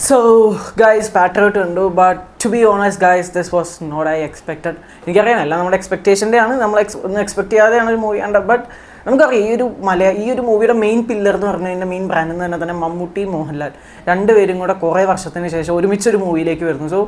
So, guys, Patriot ഉണ്ട് but to be honest guys this was not I expected. എനിക്കറിയാമല്ല നമ്മുടെ എക്സ്പെക്റ്റേഷൻ്റെ ആണ്, നമ്മൾ ഒന്നും എക്സ്പെക്ട് ചെയ്യാതെയാണ് ഒരു മൂവി കണ്ടത്. ബട്ട് നമുക്കറിയാം ഈ ഒരു മൂവിയുടെ മെയിൻ പില്ലർ എന്ന് പറഞ്ഞു കഴിഞ്ഞാൽ മെയിൻ ബ്രാൻഡ് എന്ന് തന്നെ മമ്മൂട്ടി മോഹൻലാൽ രണ്ടുപേരും കൂടെ കുറേ വർഷത്തിന് ശേഷം ഒരുമിച്ചൊരു മൂവിയിലേക്ക് വരുന്നു. സോ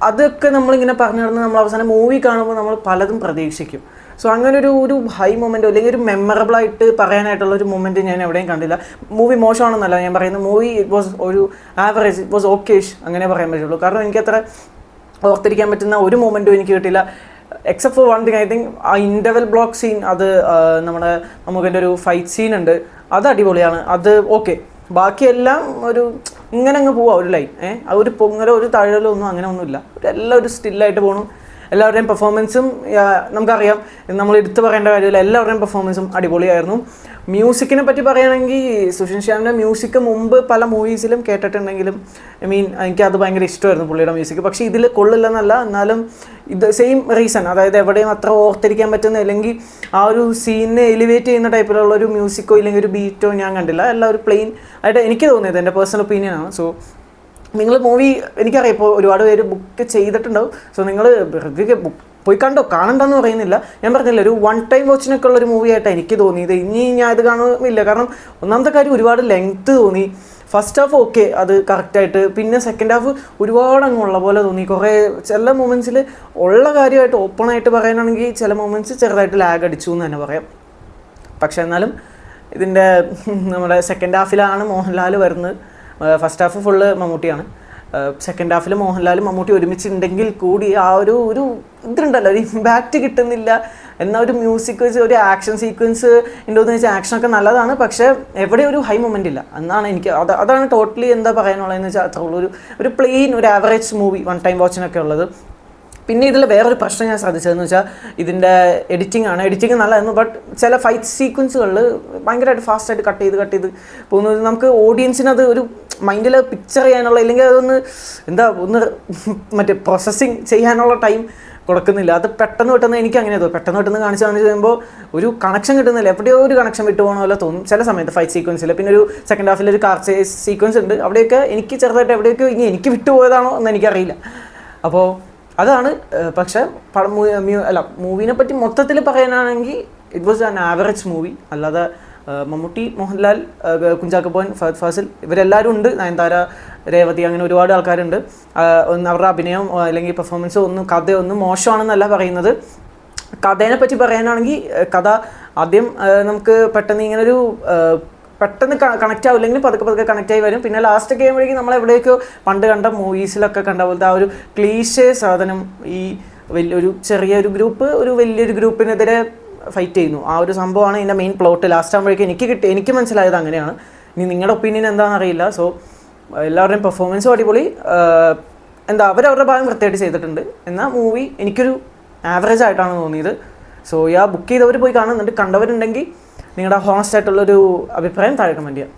അതൊക്കെ നമ്മളിങ്ങനെ പറഞ്ഞു നടന്ന് നമ്മൾ അവസാനം മൂവി കാണുമ്പോൾ നമ്മൾ പലതും പ്രതീക്ഷിക്കും. സോ അങ്ങനെ ഒരു ഹൈ മൊമെൻറ്റോ അല്ലെങ്കിൽ ഒരു മെമ്മറബിളായിട്ട് പറയാനായിട്ടുള്ള ഒരു മൊമെൻറ്റ് ഞാൻ എവിടെയും കണ്ടില്ല. മൂവി മോശമാണെന്നല്ല ഞാൻ പറയുന്നത്, മൂവി ഇറ്റ് വാസ് ഒരു ആവറേജ്, ഇറ്റ് വാസ് ഓക്കേഷ് അങ്ങനെ പറയാൻ പറ്റുള്ളൂ. കാരണം എനിക്കത്ര ഓർത്തിരിക്കാൻ പറ്റുന്ന ഒരു മൊമെൻറ്റും എനിക്ക് കിട്ടില്ല. Except for one thing, I think ആ ഇൻ്റർവെൽ ബ്ലോക്ക് സീൻ, അത് നമ്മുടെ നമുക്കെൻ്റെ ഒരു ഫൈറ്റ് സീൻ ഉണ്ട്, അത് അടിപൊളിയാണ്, അത് ഓക്കെ. ബാക്കിയെല്ലാം ഒരു ഇങ്ങനെ അങ്ങ് പോവാം, ഒരു ലൈൻ ഒരു പൊങ്ങലോ ഒരു തഴലോ ഒന്നും അങ്ങനെ ഒന്നുമില്ല. എല്ലാം ഒരു സ്റ്റില്ലായിട്ട് പോകണം. എല്ലാവരുടെയും പെർഫോമൻസും നമുക്കറിയാം, നമ്മൾ എടുത്തു പറയേണ്ട കാര്യമില്ല, എല്ലാവരുടെയും പെർഫോമൻസും അടിപൊളിയായിരുന്നു. മ്യൂസിക്കിനെ പറ്റി പറയുകയാണെങ്കിൽ സുഷിൻ ശ്യാമിൻ്റെ മ്യൂസിക് മുമ്പ് പല മൂവീസിലും കേട്ടിട്ടുണ്ടെങ്കിലും എനിക്കത് ഭയങ്കര ഇഷ്ടമായിരുന്നു പുള്ളിയുടെ മ്യൂസിക്. പക്ഷേ ഇതിൽ കൊള്ളില്ലെന്നല്ല, എന്നാലും ഇത് സെയിം റീസൺ, അതായത് എവിടെയും അത്ര ഓർത്തിരിക്കാൻ പറ്റുന്ന അല്ലെങ്കിൽ ആ ഒരു സീനിനെ എലിവേറ്റ് ചെയ്യുന്ന ടൈപ്പിലുള്ള ഒരു മ്യൂസിക്കോ ഇല്ലെങ്കിൽ ഒരു ബീറ്റോ ഞാൻ കണ്ടില്ല. എല്ലാം ഒരു പ്ലെയിൻ ആയിട്ട് എനിക്ക് തോന്നിയത്, എൻ്റെ പേഴ്സണൽ ഒപ്പീനിയനാണ്. സോ നിങ്ങൾ മൂവി എനിക്കറിയാം ഇപ്പോൾ ഒരുപാട് പേര് ബുക്ക് ചെയ്തിട്ടുണ്ടാവും. സോ നിങ്ങൾ വെറുതെ പോയി കാണണ്ടെന്ന് പറയുന്നില്ല, ഞാൻ പറഞ്ഞില്ല, ഒരു വൺ ടൈം വാച്ചിനൊക്കെ ഉള്ളൊരു മൂവി ആയിട്ടാണ് എനിക്ക് തോന്നിയത്. ഇനി ഞാൻ ഇത് കാണുന്നില്ല, കാരണം ഒന്നാമത്തെ കാര്യം ഒരുപാട് ലെങ്ത്ത് തോന്നി. ഫസ്റ്റ് ഹാഫ് ഓക്കെ, അത് കറക്റ്റായിട്ട്, പിന്നെ സെക്കൻഡ് ഹാഫ് ഒരുപാട് അങ്ങുള്ള പോലെ തോന്നി. കുറേ ചില മൊമെൻറ്റ്സിൽ ഉള്ള കാര്യമായിട്ട് ഓപ്പണായിട്ട് പറയാനാണെങ്കിൽ ചില മൊമെൻറ്റ്സ് ചെറുതായിട്ട് ലാഗ് അടിച്ചു എന്ന് തന്നെ പറയാം. പക്ഷേ എന്നാലും ഇതിൻ്റെ നമ്മുടെ സെക്കൻഡ് ഹാഫിലാണ് മോഹൻലാൽ വരുന്നത്. ഫസ്റ്റ് ഹാഫ് ഫുള്ള് മമ്മൂട്ടിയാണ്. സെക്കൻഡ് ഹാഫിൽ മോഹൻലാലും മമ്മൂട്ടി ഒരുമിച്ചുണ്ടെങ്കിൽ കൂടി ആ ഒരു ഇതുണ്ടല്ലോ, ഒരു ഇമ്പാക്റ്റ് കിട്ടുന്നില്ല. എന്നാൽ ഒരു മ്യൂസിക് വെച്ച് ഒരു ആക്ഷൻ സീക്വൻസ് ഉണ്ടോയെന്ന് വെച്ചാൽ ആക്ഷനൊക്കെ നല്ലതാണ്, പക്ഷേ എവിടെ ഒരു ഹൈ മൊമെൻ്റ് ഇല്ല എന്നാണ് എനിക്ക്. അതാണ് ടോട്ടലി എന്താ പറയാനുള്ളതെന്ന് വെച്ചാൽ അത്ര ഉള്ളൊരു പ്ലെയിൻ ഒരു ആവറേജ് മൂവി വൺ ടൈം വാച്ചിനൊക്കെ ഉള്ളത്. പിന്നെ ഇതിൽ വേറൊരു പ്രശ്നം ഞാൻ ശ്രദ്ധിച്ചതെന്ന് വെച്ചാൽ ഇതിൻ്റെ എഡിറ്റിംഗ് ആണ്. എഡിറ്റിംഗ് നല്ലതായിരുന്നു, ബട്ട് ചില ഫൈറ്റ് സീക്വൻസുകളിൽ ഭയങ്കരമായിട്ട് ഫാസ്റ്റായിട്ട് കട്ട് ചെയ്ത് പോകുന്നത് നമുക്ക് ഓഡിയൻസിനത് ഒരു മൈൻഡിൽ പിക്ചർ ചെയ്യാനുള്ള, ഇല്ലെങ്കിൽ അതൊന്ന് ഒന്ന് മറ്റേ പ്രോസസ്സിങ് ചെയ്യാനുള്ള ടൈം കൊടുക്കുന്നില്ല. അത് പെട്ടെന്ന് എനിക്ക് അങ്ങനെ തോന്നും. പെട്ടെന്ന് കാണിച്ച് കഴിയുമ്പോൾ ഒരു കണക്ഷൻ കിട്ടുന്നില്ല, എവിടെയോ ഒരു കണക്ഷൻ വിട്ടു പോകണ പോലെ തോന്നും ചില സമയത്ത് ഫൈറ്റ് സീക്വൻസിൽ. പിന്നെ ഒരു സെക്കൻഡ് ഹാഫിൽ ഒരു കാർ ചേസ് സീക്വൻസ് ഉണ്ട്, അവിടെയൊക്കെ എനിക്ക് ചെറുതായിട്ട് എവിടെയൊക്കെ ഇനി എനിക്ക് വിട്ടുപോയതാണോ എന്ന് എനിക്കറിയില്ല. അപ്പോൾ അതാണ്. പക്ഷേ മൂവിനെ പറ്റി മൊത്തത്തിൽ പറയാനാണെങ്കിൽ it was an average movie. അല്ലാതെ മമ്മൂട്ടി, മോഹൻലാൽ, കുഞ്ചാക്കോ ബോബൻ, ഫഹദ് ഫാസിൽ ഇവരെല്ലാവരും ഉണ്ട്, നയൻതാര, രേവതി, അങ്ങനെ ഒരുപാട് ആൾക്കാരുണ്ട്. അവരുടെ അഭിനയം അല്ലെങ്കിൽ പെർഫോമൻസ് കഥയൊന്നും മോശമാണെന്നല്ല പറയുന്നത്. കഥേനെ പറ്റി പറയാനാണെങ്കിൽ കഥ ആദ്യം നമുക്ക് പെട്ടെന്ന് ഇങ്ങനൊരു പെട്ടെന്ന് കണക്റ്റ് ആവില്ലെങ്കിൽ പതുക്കെ കണക്റ്റ് ആയി വരും. പിന്നെ ലാസ്റ്റ് കഴിയുമ്പോഴേക്കും നമ്മൾ എവിടെയൊക്കെയോ പണ്ട് കണ്ട മൂവീസിലൊക്കെ കണ്ട പോലത്തെ ആ ഒരു ക്ലീഷേ സാധനം, ഈ വലിയൊരു ചെറിയൊരു ഗ്രൂപ്പ് ഒരു വലിയൊരു ഗ്രൂപ്പിനെതിരെ ഫൈറ്റ് ചെയ്യുന്നു, ആ ഒരു സംഭവമാണ് ഇതിൻ്റെ മെയിൻ പ്ലോട്ട്. ലാസ്റ്റ് ആകുമ്പോഴേക്കും എനിക്ക് മനസ്സിലായത് അങ്ങനെയാണ്. ഇനി നിങ്ങളുടെ ഒപ്പീനിയൻ എന്താണെന്ന് അറിയില്ല. സോ എല്ലാവരുടെയും പെർഫോമൻസും അടിപൊളി, അവരവരുടെ ഭാഗം കൃത്യമായിട്ട് ചെയ്തിട്ടുണ്ട്. എന്നാൽ മൂവി എനിക്കൊരു ആവറേജ് ആയിട്ടാണ് തോന്നിയത്. സോ ബുക്ക് ചെയ്തവർ പോയി കാണുന്നുണ്ട്, കണ്ടവരുണ്ടെങ്കിൽ നിങ്ങളുടെ ഹോണസ്റ്റ് ആയിട്ടുള്ളൊരു അഭിപ്രായം താഴെ കമൻറ്റ് ചെയ്യാം.